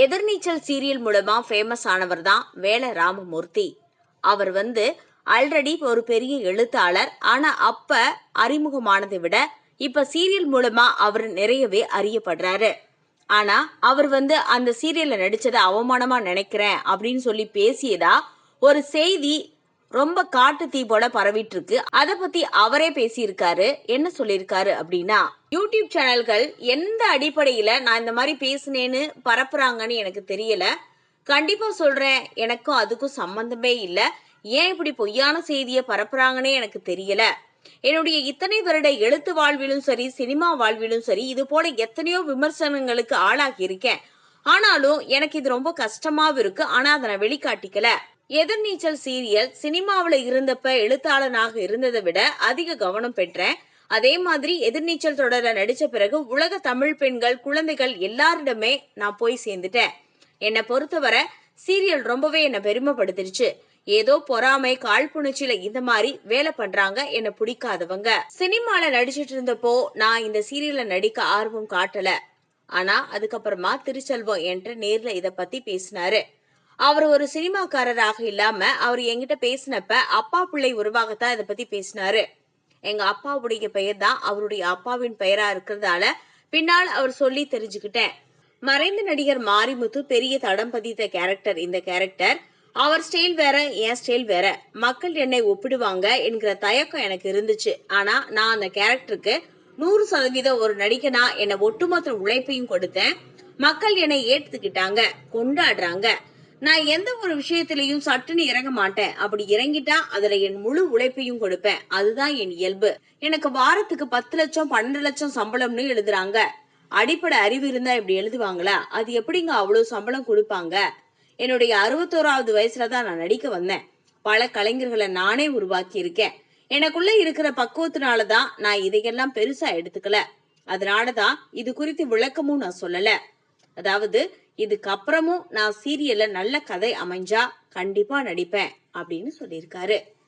எதிர்நீச்சல் serial மூலமா famous ஆனவர் தான் வேல ராமமூர்த்தி. அவர் ஆல்ரெடி ஒரு பெரிய எழுத்தாளர். ஆனா அப்ப அறிமுகமானதை விட இப்ப சீரியல் மூலமா அவர் நிறையவே அறியப்படுறாரு. ஆனா அவர் அந்த சீரியல்ல நடிச்சதை அவமானமா நினைக்கிறேன் அப்படின்னு சொல்லி பேசியதா ஒரு செய்தி ரொம்ப காட்டு தீ போல பரவிட்டு இருக்கு. அத பத்தி அவரே பேசியிருக்காரு. என்ன சொல்லியிருக்காரு அப்படின்னா, யூடியூப் சேனல்கள் எந்த அடிப்படையில நான் இந்த மாதிரி பேசினேன்னு பரப்புறாங்கன்னு எனக்கு தெரியல. கண்டிப்பா சொல்றேன், எனக்கும் அதுக்கும் சம்பந்தமே இல்ல. ஏன் இப்படி பொய்யான செய்தியை பரப்புறாங்கன்னே எனக்கு தெரியல. என்னுடைய இத்தனை வருட எழுத்து வாழ்விலும் சரி, சினிமா வாழ்விலும் சரி, இது போல எத்தனையோ விமர்சனங்களுக்கு ஆளாகி இருக்கேன். ஆனாலும் எனக்கு இது ரொம்ப கஷ்டமாவும் இருக்கு. ஆனா அதை நான் வெளிக்காட்டிக்கல. எதிர்நீச்சல் சீரியல் சினிமாவில இருந்தப்ப எழுத்தாளனாக இருந்ததை விட அதிக கவனம் பெற்றேன். அதே மாதிரி எதிர்நீச்சல் தொடர நடிச்ச பிறகு உலக தமிழ் பெண்கள், குழந்தைகள் எல்லாரிடமே நான் போய் சேர்ந்துட்டேன். என்னை பொறுத்தவரை சீரியல் ரொம்பவே என்னை பெருமைப்படுத்திருச்சு. ஏதோ பொறாமை, காழ்ப்புணர்ச்சியில இந்த மாதிரி வேலை பண்றாங்க என்ன பிடிக்காதவங்க. சினிமால நடிச்சிட்டு இருந்தப்போ நான் இந்த சீரியல்ல நடிக்க ஆர்வம் காட்டல. ஆனா அதுக்கப்புறமா திருச்செல்வம் என்கிட்ட நேர்ல இத பத்தி பேசினாரு. அவர் ஒரு சினிமாக்காரராக இல்லாம அவர் என்கிட்ட பேசினப்ப அப்பா பிள்ளை உருவாகத்தான் இதை பத்தி பேசினாரு. எங்க அப்பாவுடைய பெயர் தான் அவருடைய அப்பாவின் பெயரா இருக்கிறதால பின்னால் அவர் சொல்லி தெரிஞ்சுக்கிட்டேன். மறைந்த நடிகர் மாரிமுத்து பெரிய தடம் பதித்த கேரக்டர் இந்த கேரக்டர். அவர் ஸ்டைல் வேற, என் ஸ்டைல் வேற. மக்கள் என்னை ஒப்பிடுவாங்க என்கிற தயக்கம் எனக்கு இருந்துச்சு. ஆனா நான் அந்த கேரக்டருக்கு 100% ஒரு நடிகனா என்னை ஒட்டுமொத்த உழைப்பையும் கொடுத்தேன். மக்கள் என்னை ஏற்றுக்கிட்டாங்க, கொண்டாடுறாங்க. நான் எந்த ஒரு விஷயத்திலையும் சட்டுன்னு இறங்க மாட்டேன். அப்படி இறங்கிட்டா அதுல என் முழு உழைப்பையும் கொடுப்பேன். அதுதான் என் இயல்பு. எனக்கு வாரத்துக்கு 10 லட்சம் 12 லட்சம் சம்பளம்னு எழுதுறாங்க. அடிப்படை அறிவு இருந்தா இப்படி எழுதுவாங்களா? அது எப்படிங்க அவ்வளவு சம்பளம் கொடுப்பாங்க? என்னுடைய 61வது வயசுலதான் நான் நடிக்க வந்தேன். பல கலைஞர்களை நானே உருவாக்கி இருக்கேன். எனக்குள்ள இருக்கிற பக்குவத்தினாலதான் நான் இதையெல்லாம் பெருசா எடுத்துக்கல. அதனாலதான் இது குறித்து விளக்கமும் நான் சொல்லல. அதாவது இதுக்கப்புறமும் நான் சீரியல்ல நல்ல கதை அமைஞ்சா கண்டிப்பா நடிப்பேன் அப்படின்னு சொல்லியிருக்காரு.